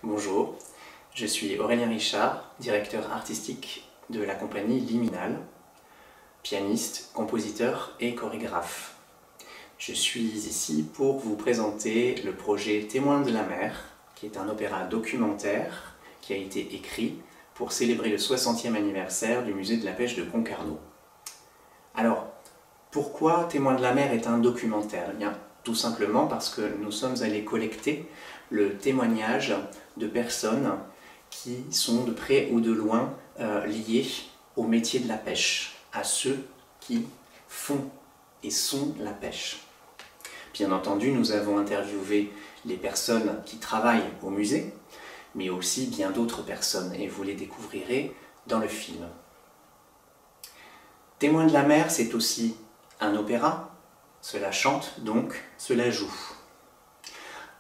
Bonjour, je suis Aurélien Richard, directeur artistique de la compagnie Liminal, pianiste, compositeur et chorégraphe. Je suis ici pour vous présenter le projet Témoins de la mer, qui est un opéra documentaire qui a été écrit pour célébrer le 60e anniversaire du musée de la pêche de Concarneau. Alors, pourquoi Témoins de la mer est un documentaire? Eh bien, tout simplement parce que nous sommes allés collecter le témoignage de personnes qui sont de près ou de loin liées au métier de la pêche, à ceux qui font et sont la pêche. Bien entendu, nous avons interviewé les personnes qui travaillent au musée, mais aussi bien d'autres personnes, et vous les découvrirez dans le film. Témoins de la mer, c'est aussi un opéra. Cela chante, donc cela joue.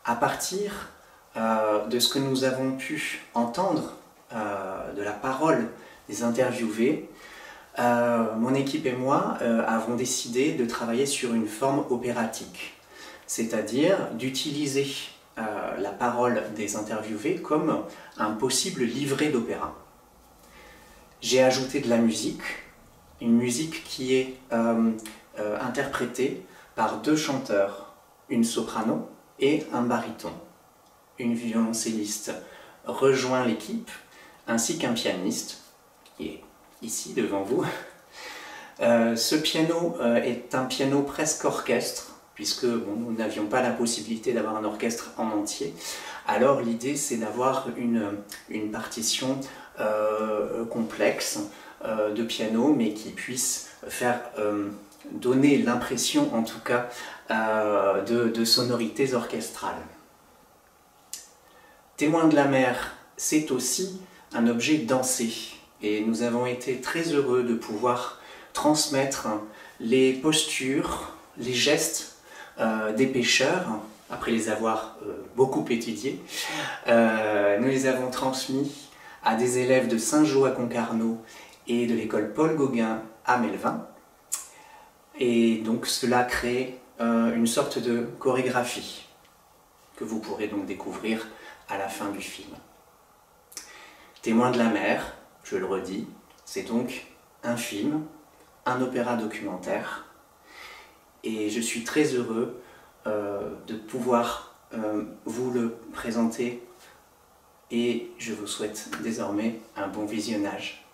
À partir de ce que nous avons pu entendre, de la parole des interviewés, mon équipe et moi avons décidé de travailler sur une forme opératique, c'est-à-dire d'utiliser la parole des interviewés comme un possible livret d'opéra. J'ai ajouté de la musique, une musique qui est interprétée par deux chanteurs, une soprano et un baryton. Une violoncelliste rejoint l'équipe, ainsi qu'un pianiste, qui est ici devant vous. Ce piano est un piano presque orchestre, puisque nous n'avions pas la possibilité d'avoir un orchestre en entier. Alors l'idée c'est d'avoir une partition complexe de piano, mais qui puisse faire donner l'impression en tout cas de sonorités orchestrales. Témoins de la mer, c'est aussi un objet dansé, et nous avons été très heureux de pouvoir transmettre les postures, les gestes des pêcheurs, après les avoir beaucoup étudiés. Nous les avons transmis à des élèves de Saint-Jean à Concarneau et de l'école Paul Gauguin à Melvin. Et donc cela crée une sorte de chorégraphie que vous pourrez donc découvrir à la fin du film. Témoins de la mer, je le redis, c'est donc un film, un opéra documentaire, et je suis très heureux de pouvoir vous le présenter, et je vous souhaite désormais un bon visionnage.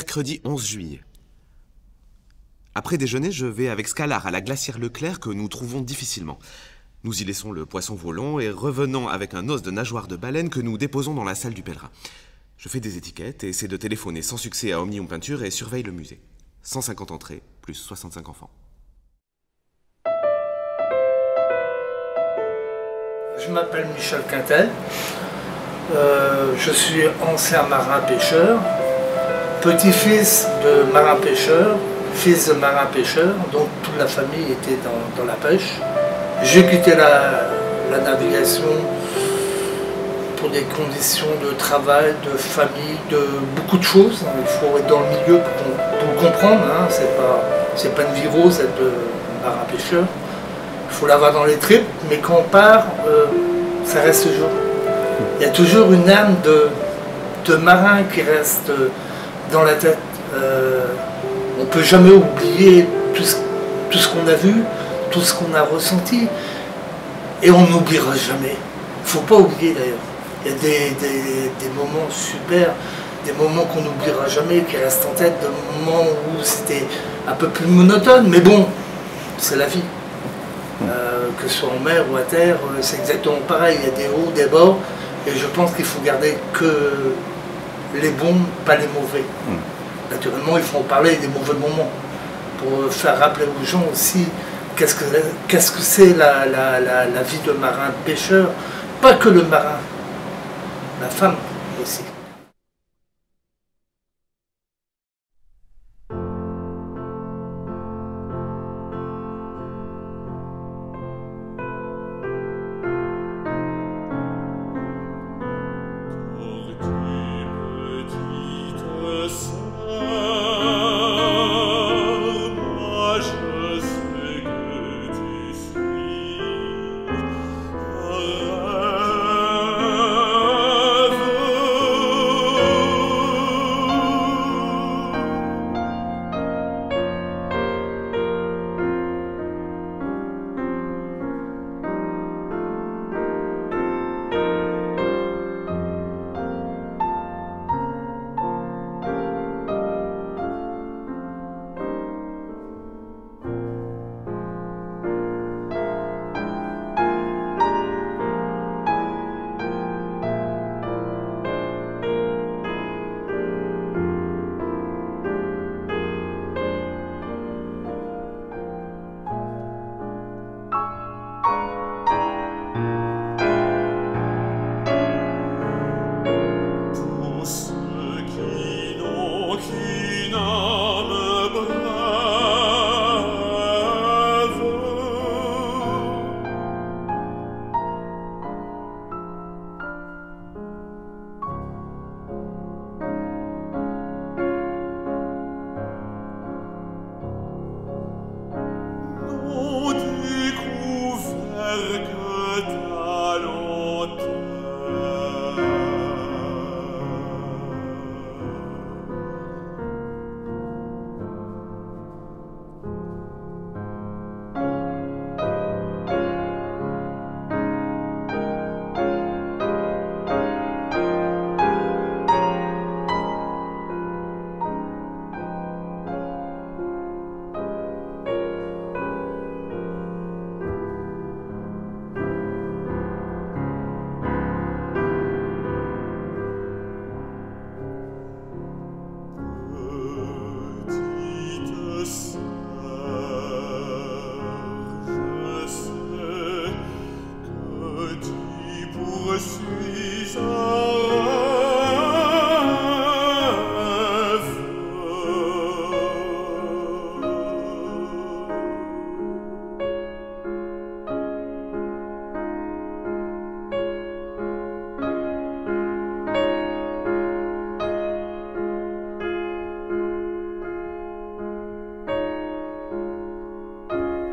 mercredi 11 juillet. Après déjeuner, je vais avec Scalar à la glacière Leclerc que nous trouvons difficilement. Nous y laissons le poisson volant et revenons avec un os de nageoire de baleine que nous déposons dans la salle du pèlerin. Je fais des étiquettes et essaie de téléphoner sans succès à Omnium Peinture et surveille le musée. 150 entrées, plus 65 enfants. Je m'appelle Michel Quintel. Je suis ancien marin-pêcheur, petit-fils de marin-pêcheur, fils de marin-pêcheur, donc toute la famille était dans la pêche. J'ai quitté la navigation pour des conditions de travail, de famille, de beaucoup de choses. Il faut être dans le milieu pour le comprendre, hein. C'est pas une vie rose d'être marin-pêcheur. Il faut l'avoir dans les tripes, mais quand on part, ça reste toujours. Il y a toujours une âme de marin qui reste dans la tête. On ne peut jamais oublier tout ce qu'on a vu, tout ce qu'on a ressenti, et on n'oubliera jamais. Il ne faut pas oublier d'ailleurs. Il y a des moments super, des moments qu'on n'oubliera jamais, qui restent en tête, des moments où c'était un peu plus monotone, mais bon, c'est la vie. Que ce soit en mer ou à terre, c'est exactement pareil, il y a des hauts, des bas, et je pense qu'il faut garder que les bons, pas les mauvais. Naturellement, il faut en parler des mauvais moments, pour faire rappeler aux gens aussi qu'est-ce que c'est la vie de marin-pêcheur, pas que le marin, la femme aussi.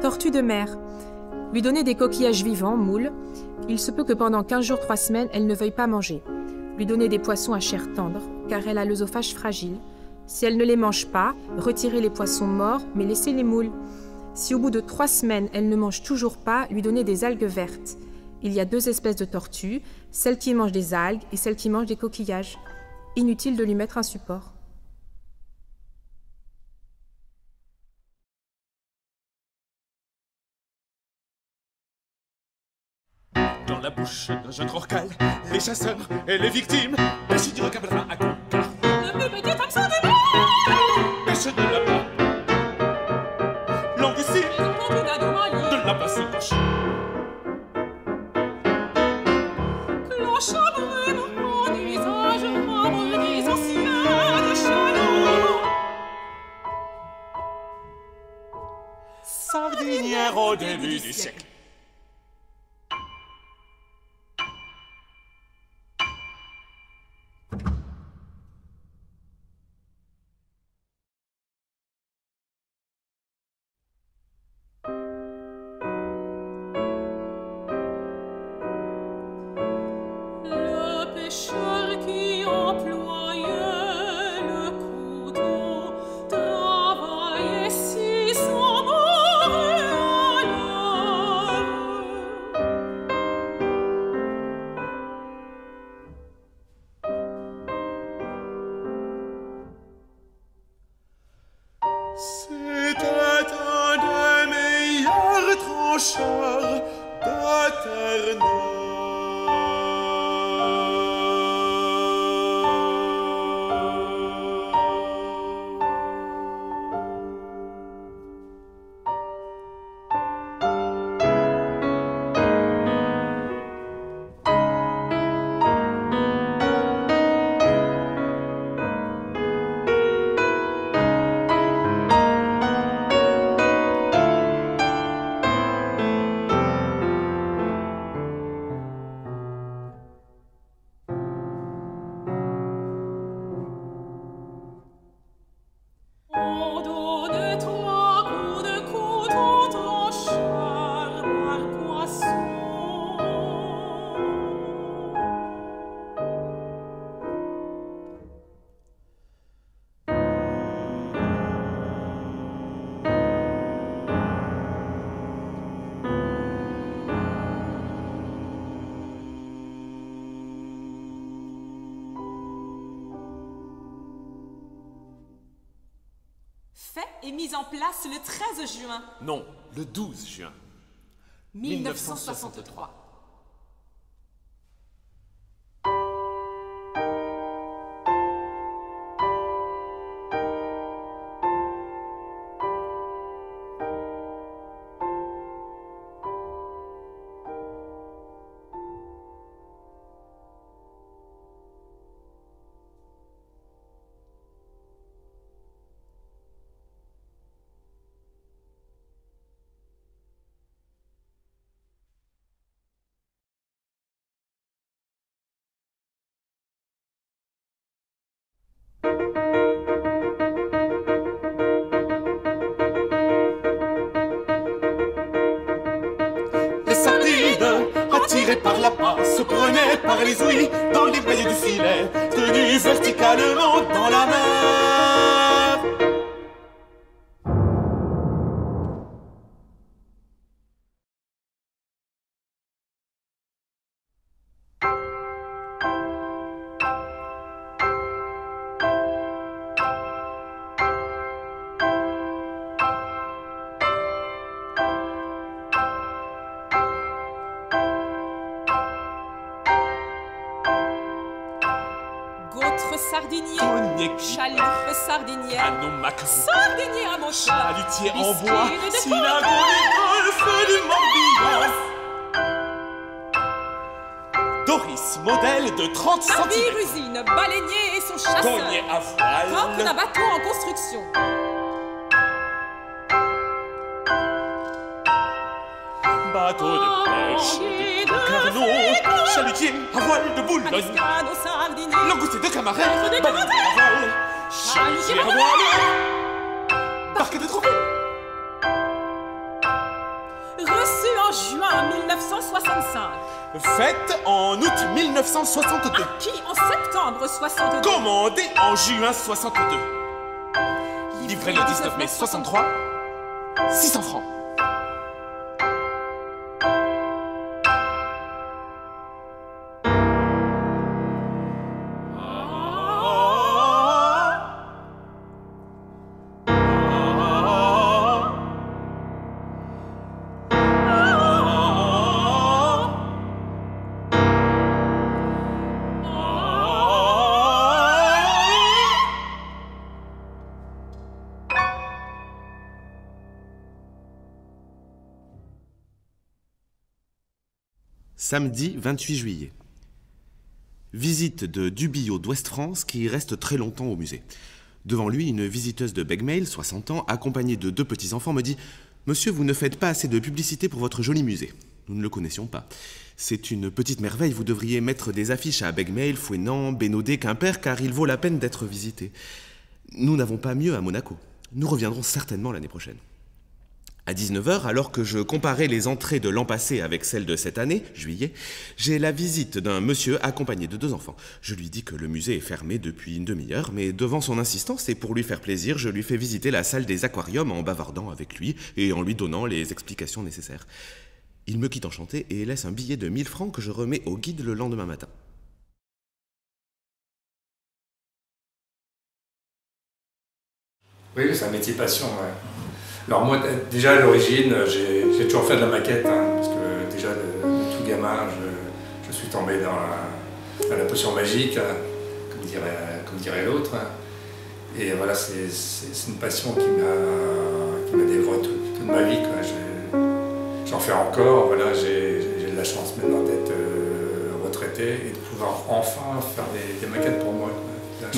Tortue de mer. Lui donner des coquillages vivants, moules. Il se peut que pendant 15 jours, 3 semaines, elle ne veuille pas manger. Lui donner des poissons à chair tendre, car elle a l'œsophage fragile. Si elle ne les mange pas, retirez les poissons morts, mais laissez les moules. Si au bout de 3 semaines, elle ne mange toujours pas, lui donner des algues vertes. Il y a 2 espèces de tortues, celle qui mange des algues et celle qui mange des coquillages. Inutile de lui mettre un support. la bouche d'un jeune rorcal, les chasseurs et les victimes, pêche du requin pèlerin à Concar. Le petit hameçon de mer, Pêche de lapin, langoustine, de lapin sous poche. cloche à brume en usage, membre des anciens de Chalon. Sardinière au début du siècle. Le pêcheur qui employait le couteau travaillait si sans mort à l'heure. C'était un des meilleurs trancheurs de On donne 3 coups de couteau trancheur par poisson. Fait et mis en place le 13 juin Non, le 12 juin. 1963. Les sardines, attirées par la passe, se prenaient par les ouïes dans les mailles du filet, tenues verticalement dans la mer. Gautre sardinier, Cognac, chaloupe sardinière, canon maquereau, sardinier à moteur, chalutier en bois, biscuit de synagogue et golfe du Morbihan. Doris, modèle de 30 navire, cm. usine, baleinier et son chasseur, Cogné à coque d'un voile, bateau en construction, bateau de pêche, Et de carnot, chalutier à voile de Boulogne, Pascano sardinier, langousté de Camaret, baleinier à voile, chalutier à voile, barque de trophée. reçu en juin 1965, Faite en août 1962. qui en septembre 62, Commandé en juin 62. Livré le 19 mai 63. 600 francs. samedi 28 juillet. Visite de Dubillot d'Ouest-France qui reste très longtemps au musée. Devant lui, une visiteuse de Begmail, 60 ans, accompagnée de 2 petits-enfants, me dit « Monsieur, vous ne faites pas assez de publicité pour votre joli musée. » Nous ne le connaissions pas. C'est une petite merveille, vous devriez mettre des affiches à Begmail, Fouesnant, Bénodet, Quimper, car il vaut la peine d'être visité. Nous n'avons pas mieux à Monaco. Nous reviendrons certainement l'année prochaine. À 19h, alors que je comparais les entrées de l'an passé avec celles de cette année, juillet, j'ai la visite d'un monsieur accompagné de 2 enfants. Je lui dis que le musée est fermé depuis une demi-heure, mais devant son insistance et pour lui faire plaisir, je lui fais visiter la salle des aquariums en bavardant avec lui et en lui donnant les explications nécessaires. Il me quitte enchanté et laisse un billet de 1000 francs que je remets au guide le lendemain matin. Oui, c'est un métier passion, ouais. Alors moi, déjà à l'origine, j'ai toujours fait de la maquette, hein, parce que déjà de tout gamin, je suis tombé dans la potion magique, hein, comme dirait l'autre. Hein. Et voilà, c'est une passion qui m'a dévoré toute ma vie. J'en fais encore, voilà, j'ai de la chance maintenant d'être retraité et de pouvoir enfin faire des maquettes pour moi. Là,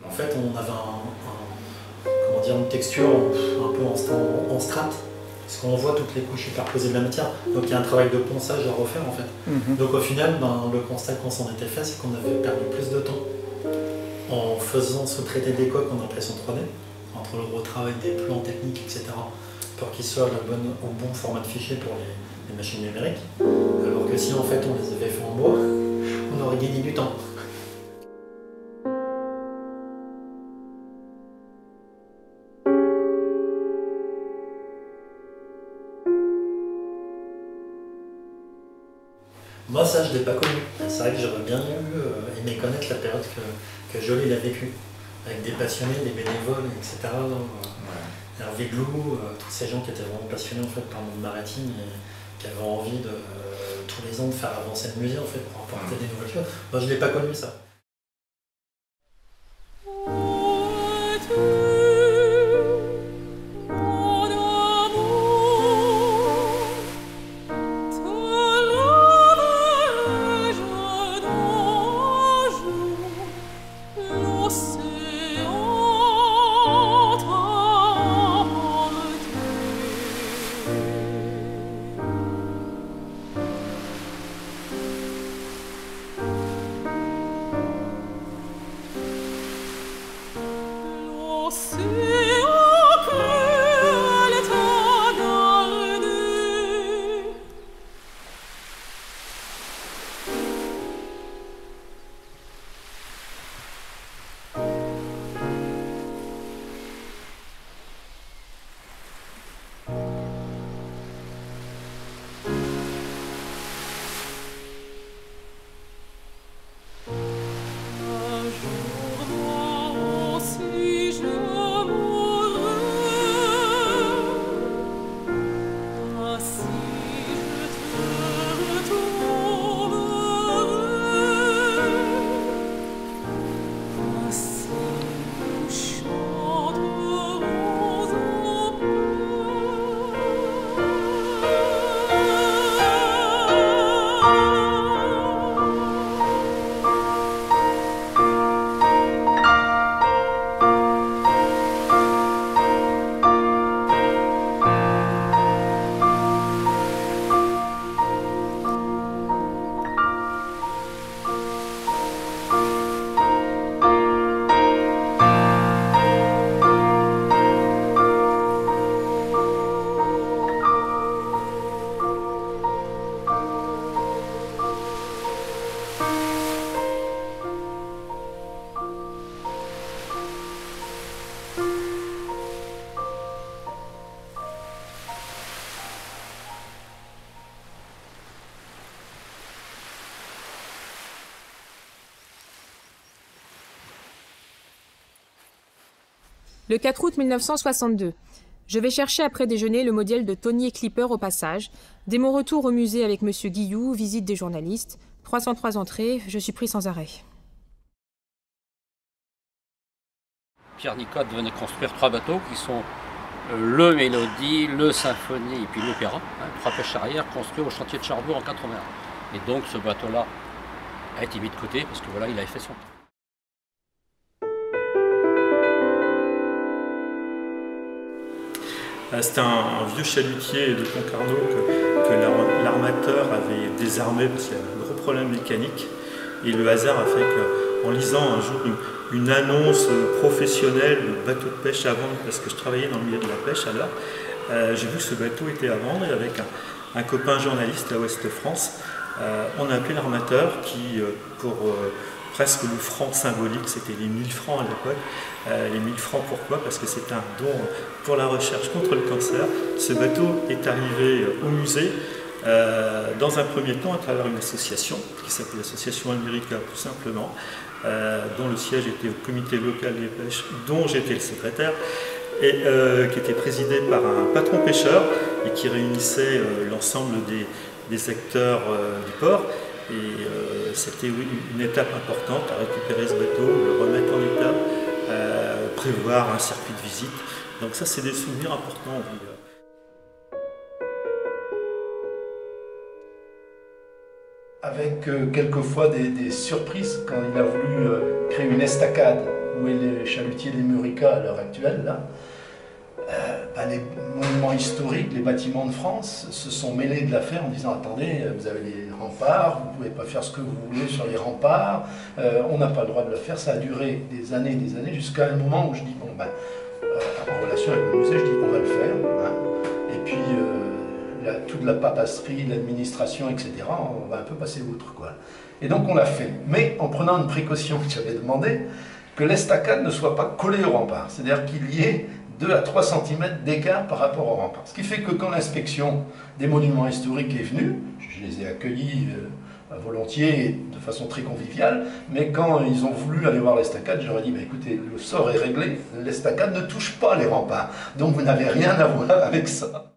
En fait, on avait comment dire, une texture un peu en strate, parce qu'on voit toutes les couches superposées de la matière. Donc il y a un travail de ponçage à refaire en fait. Donc au final, le constat qu'on s'en était fait, c'est qu'on avait perdu plus de temps en faisant sous-traiter des coques en impression 3D, entre le retravail des plans techniques, etc., pour qu'ils soient au bon format de fichier pour les machines numériques. Alors que si en fait on les avait fait en bois, on aurait gagné du temps. Moi, ça, je ne l'ai pas connu. C'est vrai que j'aurais bien aimé connaître la période que Joly a vécue, avec des passionnés, des bénévoles, etc. Hervé Glou, tous ces gens qui étaient vraiment passionnés en fait, par le monde maritime et qui avaient envie de, tous les ans de faire avancer le musée en fait, pour apporter des nouvelles choses. Moi, je ne l'ai pas connu, ça. Le 4 août 1962. Je vais chercher après déjeuner le modèle de Tony et Clipper au passage. Dès mon retour au musée avec M. Guilloux, visite des journalistes. 303 entrées, je suis pris sans arrêt. Pierre Nicot venait construire 3 bateaux qui sont le Mélodie, le Symphonie et puis l'Opéra. 3 pêches arrière construits au chantier de Cherbourg en 81. Et donc ce bateau-là a été mis de côté parce que voilà, il avait fait son temps. C'était un vieux chalutier de Concarneau que l'armateur avait désarmé parce qu'il y avait un gros problème mécanique. Et le hasard a fait qu'en lisant un jour une annonce professionnelle de bateau de pêche à vendre, parce que je travaillais dans le milieu de la pêche alors, j'ai vu que ce bateau était à vendre et avec un copain journaliste à Ouest France, on a appelé l'armateur qui, pour presque le franc symbolique, c'était les 1000 francs à l'époque. Les 1000 francs, pourquoi? Parce que c'est un don pour la recherche contre le cancer. Ce bateau est arrivé au musée dans un premier temps à travers une association qui s'appelle l'association Almerica tout simplement, dont le siège était au comité local des pêches, dont j'étais le secrétaire, et qui était présidé par un patron pêcheur et qui réunissait l'ensemble des acteurs du port. Et c'était une étape importante à récupérer ce bateau, le remettre en état, prévoir un circuit de visite. Donc ça, c'est des souvenirs importants. Avec quelquefois des surprises quand il a voulu créer une estacade où est le chalutier des Murica à l'heure actuelle, là. Les monuments historiques, les bâtiments de France se sont mêlés de l'affaire en disant attendez, vous avez les remparts, vous ne pouvez pas faire ce que vous voulez sur les remparts, on n'a pas le droit de le faire. Ça a duré des années jusqu'à un moment où je dis bon ben, en relation avec le musée, je dis on va le faire, hein. Et puis toute la papasserie, l'administration, etc., on va un peu passer outre, quoi. Et donc on l'a fait, mais en prenant une précaution que j'avais demandé, que l'estacade ne soit pas collée au rempart, c'est-à-dire qu'il y ait 2 à 3 cm d'écart par rapport au rempart. Ce qui fait que quand l'inspection des monuments historiques est venue, je les ai accueillis volontiers de façon très conviviale, mais quand ils ont voulu aller voir l'estacade, je leur ai dit, écoutez, le sort est réglé, l'estacade ne touche pas les remparts, donc vous n'avez rien à voir avec ça.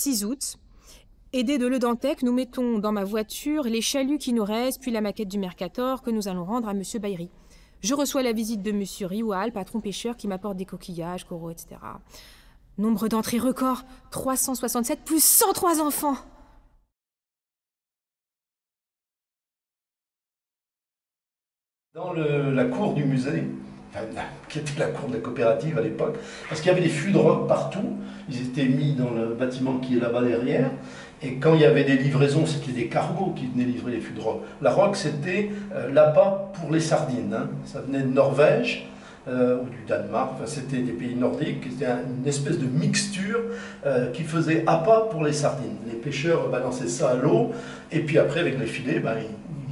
6 août. Aidés de Ledantec, nous mettons dans ma voiture les chaluts qui nous restent, puis la maquette du Mercator que nous allons rendre à M. Baillery. Je reçois la visite de M. Rioual, patron pêcheur, qui m'apporte des coquillages, coraux, etc. Nombre d'entrées record, 367 plus 103 enfants. Dans la cour du musée, qui était la cour de la coopérative à l'époque, parce qu'il y avait des fûts de roc partout, ils étaient mis dans le bâtiment qui est là-bas derrière, et quand il y avait des livraisons, c'était des cargos qui venaient livrer les fûts de roc. La roc, c'était l'appât pour les sardines, hein. Ça venait de Norvège, ou du Danemark, enfin, c'était des pays nordiques, c'était une espèce de mixture qui faisait appât pour les sardines. Les pêcheurs balançaient ça à l'eau, et puis après, avec les filets,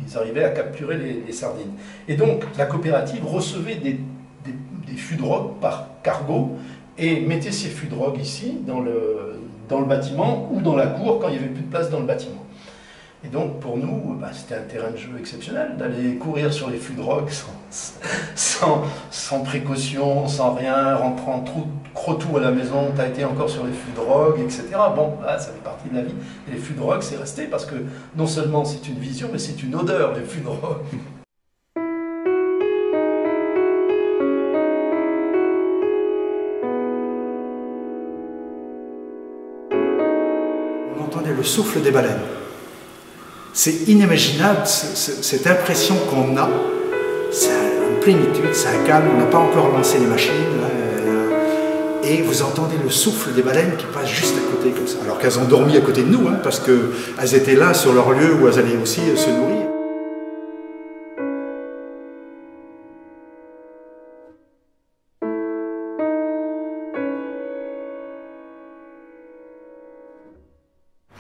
ils arrivaient à capturer les sardines. Et donc, la coopérative recevait des fûts de roc par cargo et mettait ces fûts de roc ici, dans le bâtiment ou dans la cour quand il n'y avait plus de place dans le bâtiment. Et donc, pour nous, c'était un terrain de jeu exceptionnel d'aller courir sur les fûts de roc sans précaution, sans rien, rentrant crotou à la maison, tu as été encore sur les fûts de roc, etc. Bon, là, ça fait partie de la vie. Et les fûts de roc, c'est resté parce que non seulement c'est une vision, mais c'est une odeur, les fûts de roc. On entendait le souffle des baleines. C'est inimaginable, cette impression qu'on a, c'est une plénitude, c'est un calme, on n'a pas encore lancé les machines, et vous entendez le souffle des baleines qui passent juste à côté comme ça, alors qu'elles ont dormi à côté de nous, hein, parce qu'elles étaient là sur leur lieu où elles allaient aussi se nourrir.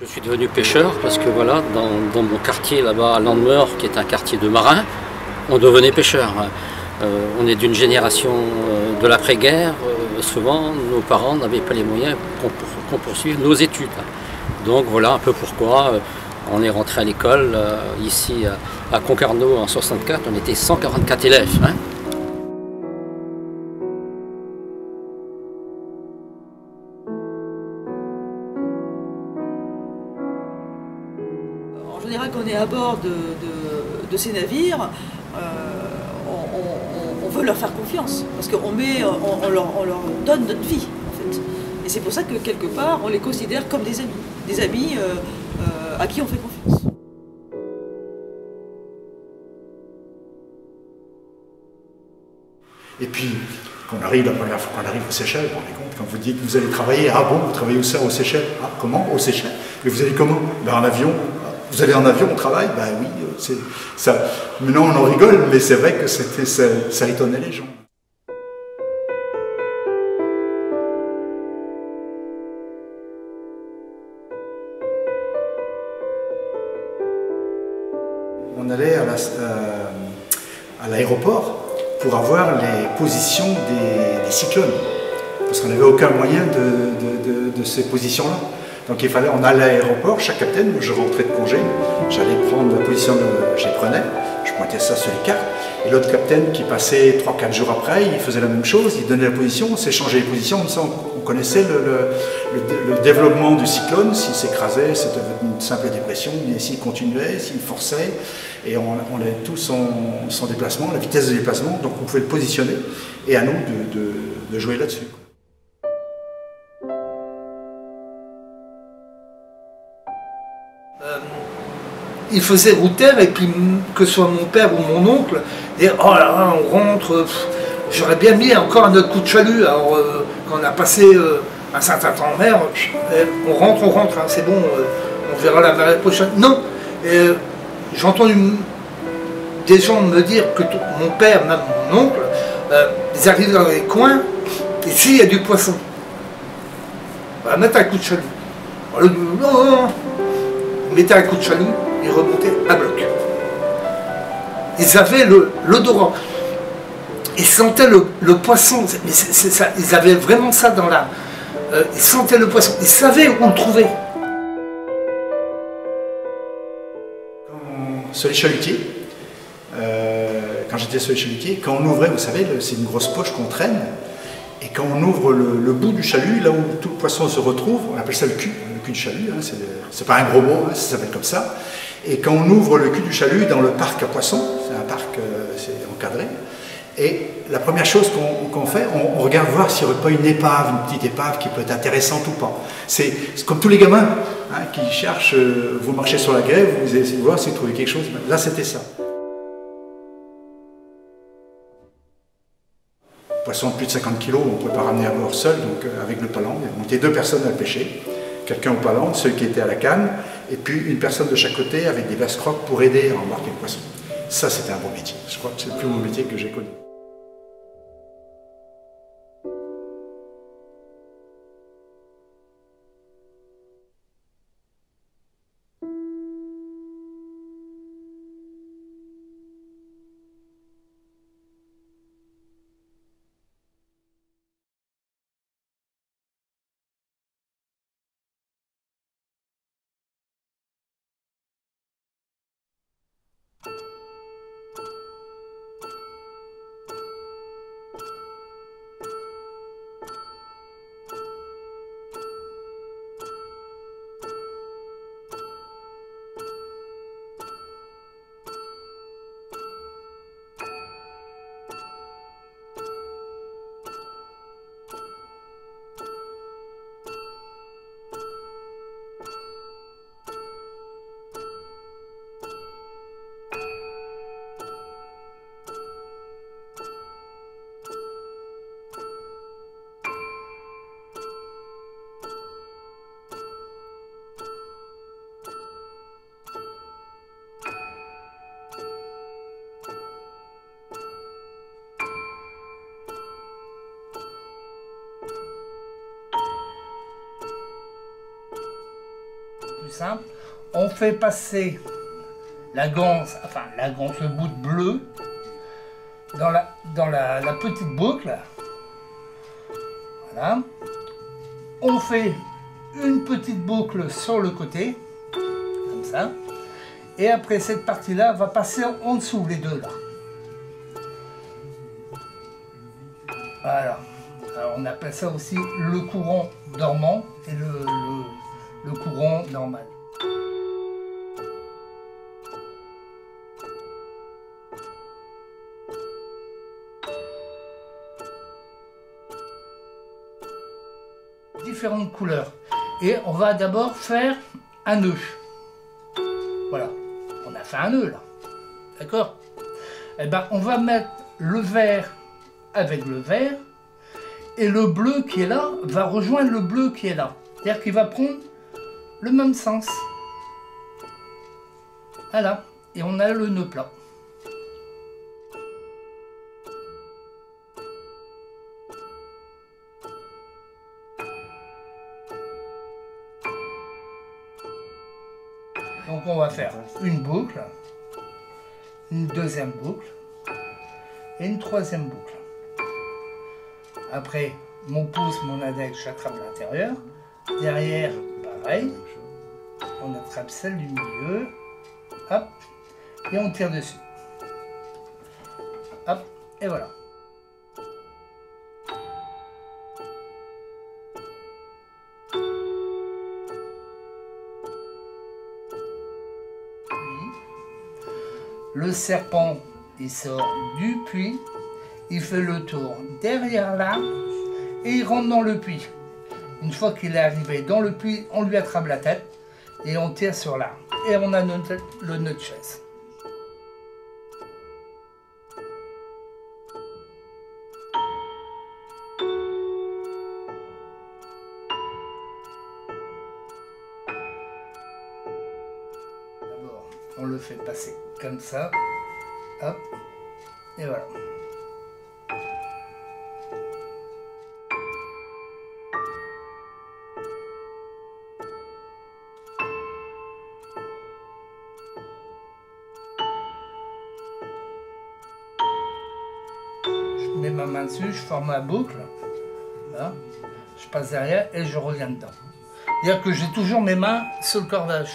Je suis devenu pêcheur parce que voilà, dans mon quartier là-bas à Landemort, qui est un quartier de marins, on devenait pêcheur. On est d'une génération de l'après-guerre. Souvent, nos parents n'avaient pas les moyens qu'on poursuive nos études. Donc voilà un peu pourquoi on est rentré à l'école ici à Concarneau en 64. On était 144 élèves. Hein. En général, quand on est à bord de ces navires, on veut leur faire confiance, parce qu'on leur donne notre vie, en fait. Et c'est pour ça que, quelque part, on les considère comme des amis à qui on fait confiance. Et puis, quand on arrive, la première fois qu'on arrive aux Seychelles, vous vous rendez compte, quand vous dites que vous allez travailler, ah bon, vous travaillez où ça, aux Seychelles? Ah, comment? Aux Seychelles. Et vous allez comment? Ben, en avion. Vous allez en avion, on travaille? Ben oui, c'est ça. Maintenant on en rigole, mais c'est vrai que ça étonnait les gens. On allait à l'aéroport pour avoir les positions des cyclones, parce qu'on n'avait aucun moyen de ces positions-là. Donc il fallait, on allait à l'aéroport, chaque capitaine, moi je rentrais de congé, j'allais prendre la position, je les prenais, je pointais ça sur les cartes, et l'autre capitaine qui passait 3-4 jours après, il faisait la même chose, il donnait la position, on s'échangeait les positions, comme ça on connaissait le développement du cyclone, s'il s'écrasait, c'était une simple dépression, mais s'il continuait, s'il forçait, et on avait tout son déplacement, la vitesse de déplacement, donc on pouvait le positionner, et à nous de jouer là-dessus. Il faisait routaire, et puis que ce soit mon père ou mon oncle, dire oh là là, on rentre, j'aurais bien mis encore un autre coup de chalut. Alors quand on a passé un certain temps en mer, on rentre, hein, c'est bon, on verra la marée prochaine. Non, j'ai entendu des gens me dire que mon père, même mon oncle, ils arrivent dans les coins, et s'il y a du poisson, on va mettre un coup de chalut. Alors, non, mettez un coup de chalut, ils remontaient à bloc. Ils avaient l'odorat. Ils sentaient le poisson. Mais ça, ils avaient vraiment ça dans l'âme. Ils sentaient le poisson. Ils savaient où le trouver. Sur les chalutiers, quand j'étais sur les chalutiers, quand on ouvrait, vous savez, c'est une grosse poche qu'on traîne. Et quand on ouvre le bout du chalut, là où tout le poisson se retrouve, on appelle ça le cul cul de chalut, hein, c'est pas un gros mot, hein, ça s'appelle comme ça. Et quand on ouvre le cul du chalut dans le parc à poissons, c'est un parc c'est encadré, et la première chose qu'on fait, on regarde voir s'il n'y aurait pas une épave, une petite épave qui peut être intéressante ou pas. C'est comme tous les gamins hein, qui cherchent, vous marchez sur la grève, vous essayez de voir si vous trouvez quelque chose. Là, c'était ça. Poisson de plus de 50 kg, on ne pouvait pas ramener à bord seul, donc avec le palan, on était 2 personnes à le pêcher. Quelqu'un au palan, celui qui était à la canne, et puis une personne de chaque côté avec des vasses croques pour aider à embarquer le poisson. Ça, c'était un beau métier. Je crois que c'est le plus beau métier que j'ai connu. Simple, on fait passer la ganse, le bout de bleu, dans la petite boucle. Voilà. On fait une petite boucle sur le côté, comme ça. Et après cette partie-là va passer en dessous, les deux là. Voilà. Alors on appelle ça aussi le courant dormant et le courant normal. Différentes couleurs. Et on va d'abord faire un nœud. Voilà, on a fait un nœud là. D'accord? Eh ben, on va mettre le vert avec le vert et le bleu qui est là va rejoindre le bleu qui est là. C'est-à-dire qu'il va prendre le même sens. Voilà, et on a le nœud plat. Donc on va faire une boucle, une deuxième boucle et une troisième boucle. Après, mon pouce, mon index, j'attrape l'intérieur. Derrière, pareil. On attrape celle du milieu. Hop. Et on tire dessus. Hop. Et voilà. Le serpent, il sort du puits. Il fait le tour derrière là. Et il rentre dans le puits. Une fois qu'il est arrivé dans le puits, on lui attrape la tête et on tire sur l'arme. Et on a le nœud de chaise. D'abord, on le fait passer comme ça. Hop. Et voilà. Je mets ma main dessus, je forme ma boucle, là, je passe derrière et je reviens dedans. C'est-à-dire que j'ai toujours mes mains sur le cordage.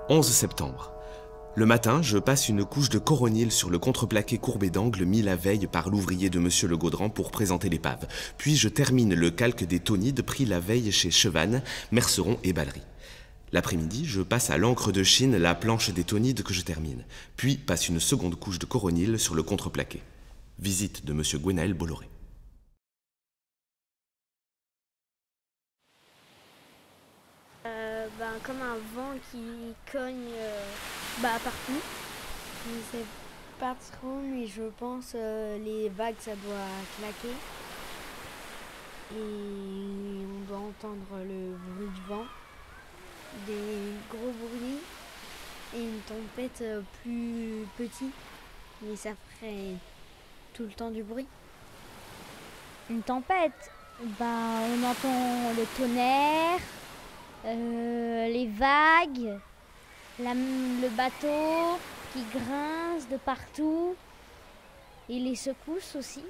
11 septembre. Le matin, je passe une couche de coronil sur le contreplaqué courbé d'angle mis la veille par l'ouvrier de Monsieur Le Gaudran pour présenter l'épave. Puis je termine le calque des tonides pris la veille chez Chevannes, Merceron et Ballery. L'après-midi, je passe à l'encre de Chine la planche des tonides que je termine. Puis passe une seconde couche de coronil sur le contreplaqué. Visite de Monsieur Gwenaël Bolloré. Comme un vent qui cogne partout. Je ne sais pas trop, mais je pense les vagues, ça doit claquer. Et on doit entendre le bruit du vent, des gros bruits et une tempête plus petite, mais ça ferait tout le temps du bruit. Une tempête, on entend le tonnerre, les vagues, le bateau qui grince de partout et les secousses aussi.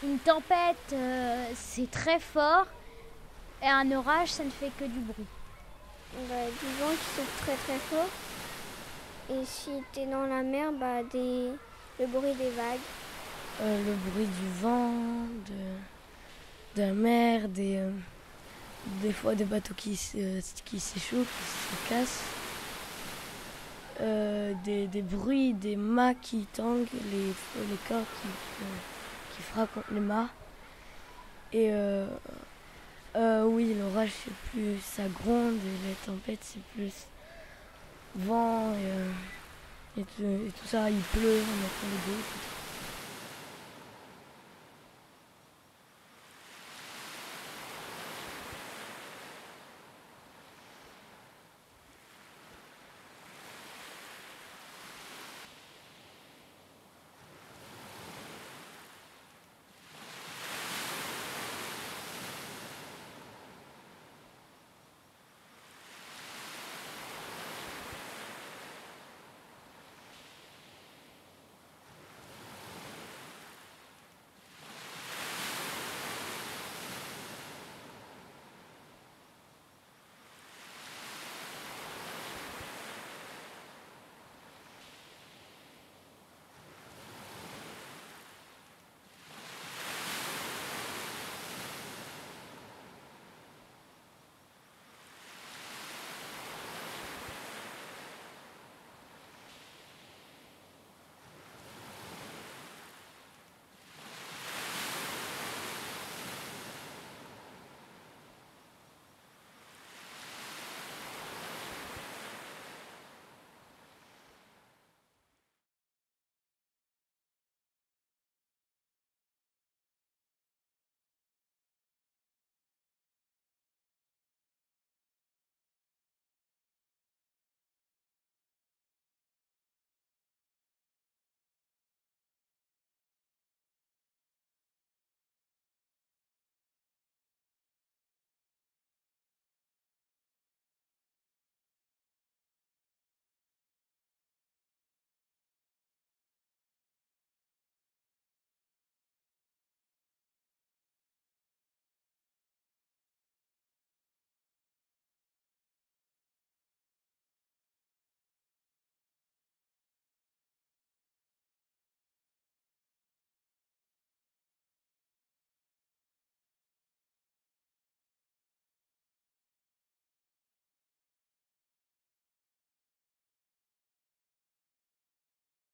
Une tempête, c'est très fort et un orage, ça ne fait que du bruit. Du vent qui souffle très très fort. Et si tu es dans la mer, le bruit des vagues. Le bruit du vent, de la mer, des fois des bateaux qui s'échauffent, qui se cassent, des bruits, des mâts qui tanguent, les corps qui frappent contre les mâts. Et oui, l'orage c'est plus ça gronde et la tempête c'est plus vent et tout ça, il pleut, on entend les bruits.